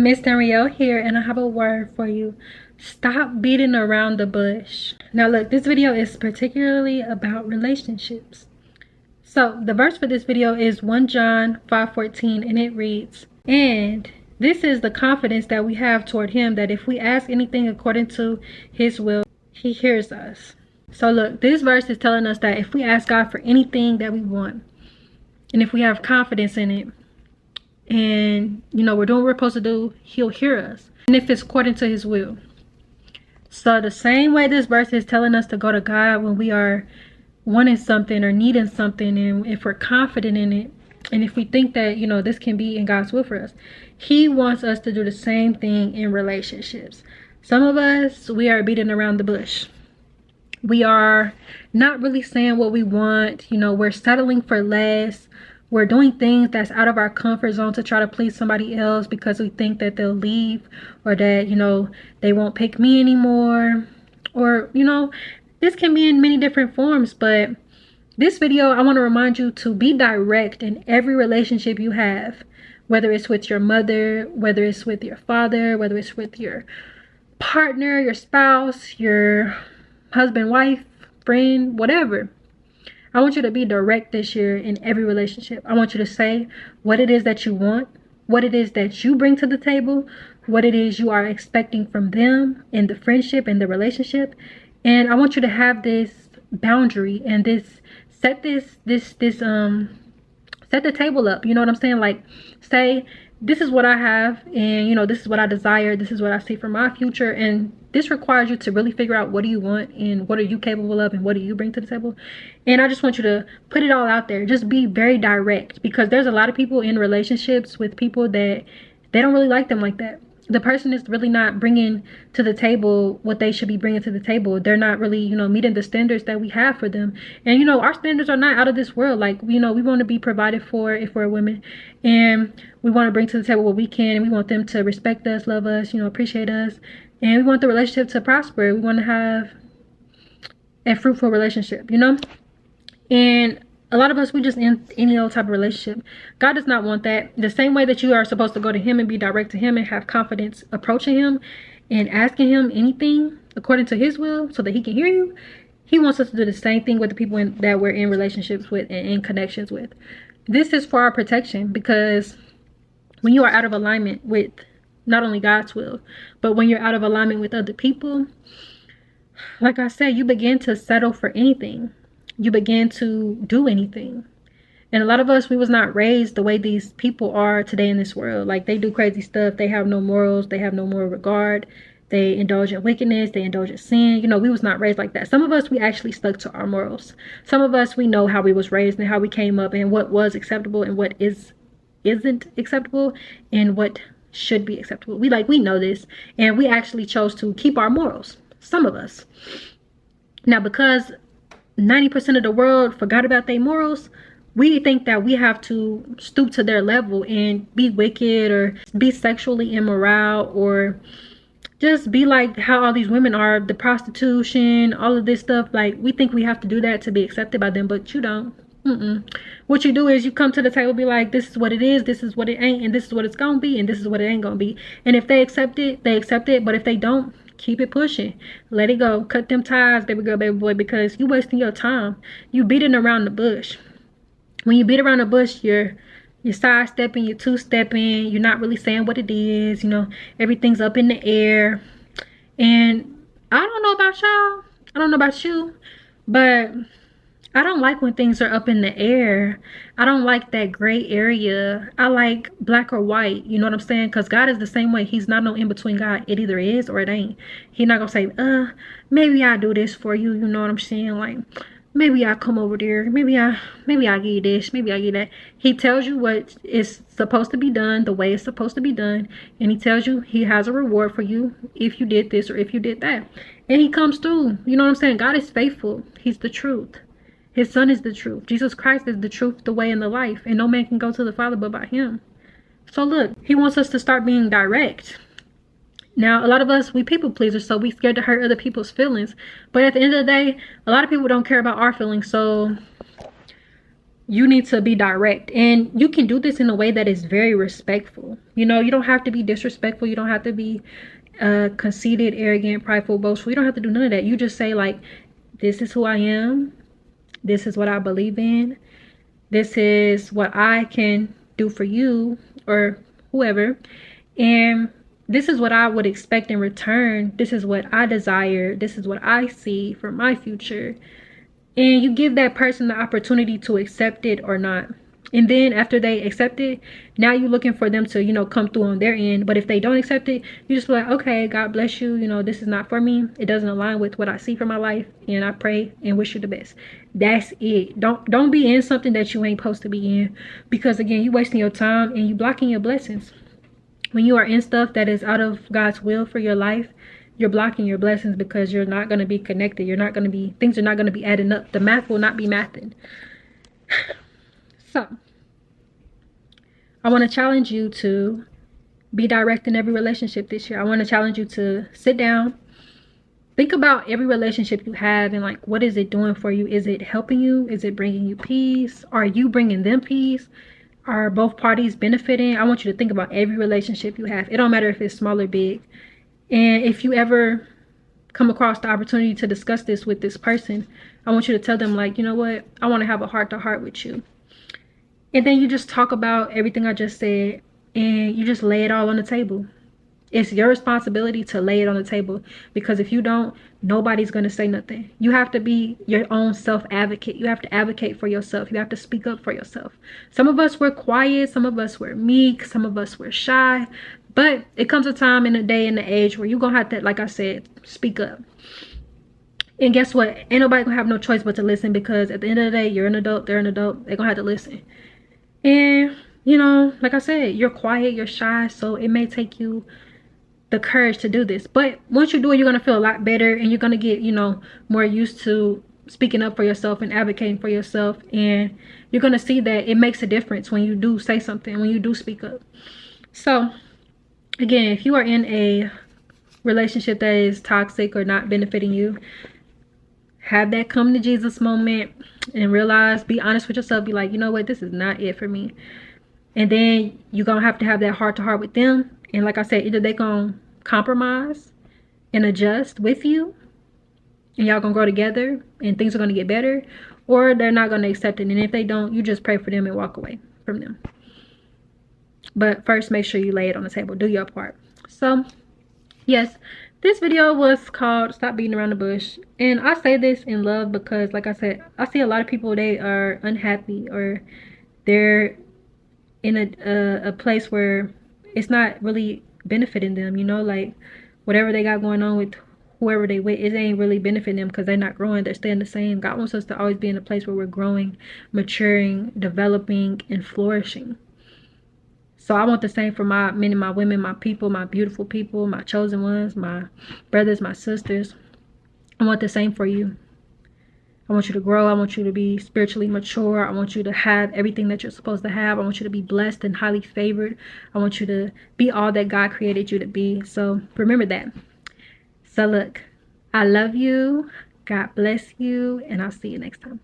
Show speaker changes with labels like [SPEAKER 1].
[SPEAKER 1] Miss Danreael here, and I have a word for you. Stop beating around the bush. Now look, this video is particularly about relationships. So the verse for this video is 1 John 5:14, and it reads, "And this is the confidence that we have toward him, that if we ask anything according to his will, he hears us." So look, this verse is telling us that if we ask God for anything that we want, and if we have confidence in it, and we're doing what we're supposed to do, he'll hear us, and if it's according to his will. So the same way this verse is telling us to go to God when we are wanting something or needing something, and if we're confident in it, and if we think that this can be in God's will for us, he wants us to do the same thing in relationships. Some of us, we are beating around the bush. We are not really saying what we want. We're settling for less. We're doing things that's out of our comfort zone to try to please somebody else because we think that they'll leave, or that, they won't pick me anymore. Or, this can be in many different forms. But this video, I want to remind you to be direct in every relationship you have, whether it's with your mother, whether it's with your father, whether it's with your partner, your spouse, your husband, wife, friend, whatever. I want you to be direct this year in every relationship. I want you to say what it is that you want, what it is that you bring to the table, what it is you are expecting from them in the friendship and the relationship. And I want you to have this boundary and set the table up. You know what I'm saying? Like, say, this is what I have, and this is what I desire, this is what I see for my future, and this requires you to really figure out what do you want and what are you capable of and what do you bring to the table. And I just want you to put it all out there. Just be very direct, because there's a lot of people in relationships with people that they don't really like them like that. The person is really not bringing to the table what they should be bringing to the table. They're not really, meeting the standards that we have for them. And, our standards are not out of this world. Like, we want to be provided for if we're women. And we want to bring to the table what we can. And we want them to respect us, love us, appreciate us. And we want the relationship to prosper. We want to have a fruitful relationship, And a lot of us, we just in any old type of relationship. God does not want that. The same way that you are supposed to go to him and be direct to him and have confidence approaching him and asking him anything according to his will so that he can hear you, he wants us to do the same thing with the people that we're in relationships with and in connections with. This is for our protection, because when you are out of alignment with not only God's will, but when you're out of alignment with other people, like I said, you begin to settle for anything. You begin to do anything. And a lot of us, we was not raised the way these people are today in this world. Like, they do crazy stuff. They have no morals. They have no moral regard. They indulge in wickedness. They indulge in sin. We was not raised like that. Some of us, we actually stuck to our morals. Some of us, we know how we was raised and how we came up and what was acceptable and what isn't acceptable and what should be acceptable. We know this, and we actually chose to keep our morals. Some of us. Now, because 90% of the world forgot about their morals, we think that we have to stoop to their level and be wicked or be sexually immoral or just be like how all these women are, the prostitution, all of this stuff. Like, we think we have to do that to be accepted by them, but you don't. What you do is you come to the table, be like, this is what it is, this is what it ain't, and this is what it's gonna be, and this is what it ain't gonna be. And if they accept it, they accept it. But if they don't, keep it pushing. Let it go. Cut them ties, baby girl, baby boy, because you wasting your time. You beating around the bush. When you beat around the bush, you're sidestepping, you're two-stepping, you're not really saying what it is, everything's up in the air. And I don't know about y'all, I don't know about you, but I don't like when things are up in the air. I don't like that gray area. I like black or white. You know what I'm saying? Because God is the same way. He's not no in-between God. It either is or it ain't. He's not going to say, maybe I'll do this for you. You know what I'm saying? Like, maybe I'll come over there. Maybe I'll give you this. Maybe I'll give you that. He tells you what is supposed to be done, the way it's supposed to be done. And he tells you he has a reward for you if you did this or if you did that. And he comes through. You know what I'm saying? God is faithful. He's the truth. His son is the truth. Jesus Christ is the truth, the way, and the life. And no man can go to the Father but by him. So look, he wants us to start being direct. Now, a lot of us, we people pleasers, so we scared to hurt other people's feelings. But at the end of the day, a lot of people don't care about our feelings. So you need to be direct, and you can do this in a way that is very respectful. You know, you don't have to be disrespectful. You don't have to be conceited, arrogant, prideful, boastful. You don't have to do none of that. You just say like, this is who I am. This is what I believe in. This is what I can do for you or whoever. And this is what I would expect in return. This is what I desire. This is what I see for my future. And you give that person the opportunity to accept it or not. And then after they accept it, now you're looking for them to, you know, come through on their end. But if they don't accept it, you just be like, okay, God bless you. You know, this is not for me. It doesn't align with what I see for my life. And I pray and wish you the best. That's it. Don't be in something that you ain't supposed to be in. Because again, you wasting your time and you blocking your blessings. When you are in stuff that is out of God's will for your life, you're blocking your blessings because you're not going to be connected. You're not going to be, things are not going to be adding up. The math will not be mathing. So, I want to challenge you to be direct in every relationship this year. I want to challenge you to sit down, think about every relationship you have and like, what is it doing for you? Is it helping you? Is it bringing you peace? Are you bringing them peace? Are both parties benefiting? I want you to think about every relationship you have. It don't matter if it's small or big. And if you ever come across the opportunity to discuss this with this person, I want you to tell them like, you know what? I want to have a heart-to-heart with you. And then you just talk about everything I just said and you just lay it all on the table. It's your responsibility to lay it on the table, because if you don't, nobody's going to say nothing. You have to be your own self-advocate. You have to advocate for yourself. You have to speak up for yourself. Some of us were quiet. Some of us were meek. Some of us were shy. But it comes a time in the day and the age where you're going to have to, like I said, speak up. And guess what? Ain't nobody going to have no choice but to listen, because at the end of the day, you're an adult. They're an adult. They're going to have to listen. And, you know, like I said, you're quiet. You're shy. So it may take you the courage to do this, but once you do it, you're going to feel a lot better, and you're going to get, you know, more used to speaking up for yourself and advocating for yourself. And you're going to see that it makes a difference when you do say something, when you do speak up. So again, if you are in a relationship that is toxic or not benefiting you, have that come to Jesus moment and realize, be honest with yourself, be like, you know what, this is not it for me. And then you're going to have that heart-to-heart with them. And like I said, either they're going to compromise and adjust with you, and y'all going to grow together and things are going to get better, or they're not going to accept it. And if they don't, you just pray for them and walk away from them. But first, make sure you lay it on the table. Do your part. So, yes, this video was called Stop Beating Around the Bush. And I say this in love because, like I said, I see a lot of people, they are unhappy, or they're in a place where it's not really benefiting them, you know, like whatever they got going on with whoever they with, it ain't really benefiting them because they're not growing, they're staying the same. God wants us to always be in a place where we're growing, maturing, developing, and flourishing. So I want the same for my men and my women, my people, my beautiful people, my chosen ones, my brothers, my sisters. I want the same for you. I want you to grow. I want you to be spiritually mature. I want you to have everything that you're supposed to have. I want you to be blessed and highly favored. I want you to be all that God created you to be. So remember that. So look, I love you. God bless you. And I'll see you next time.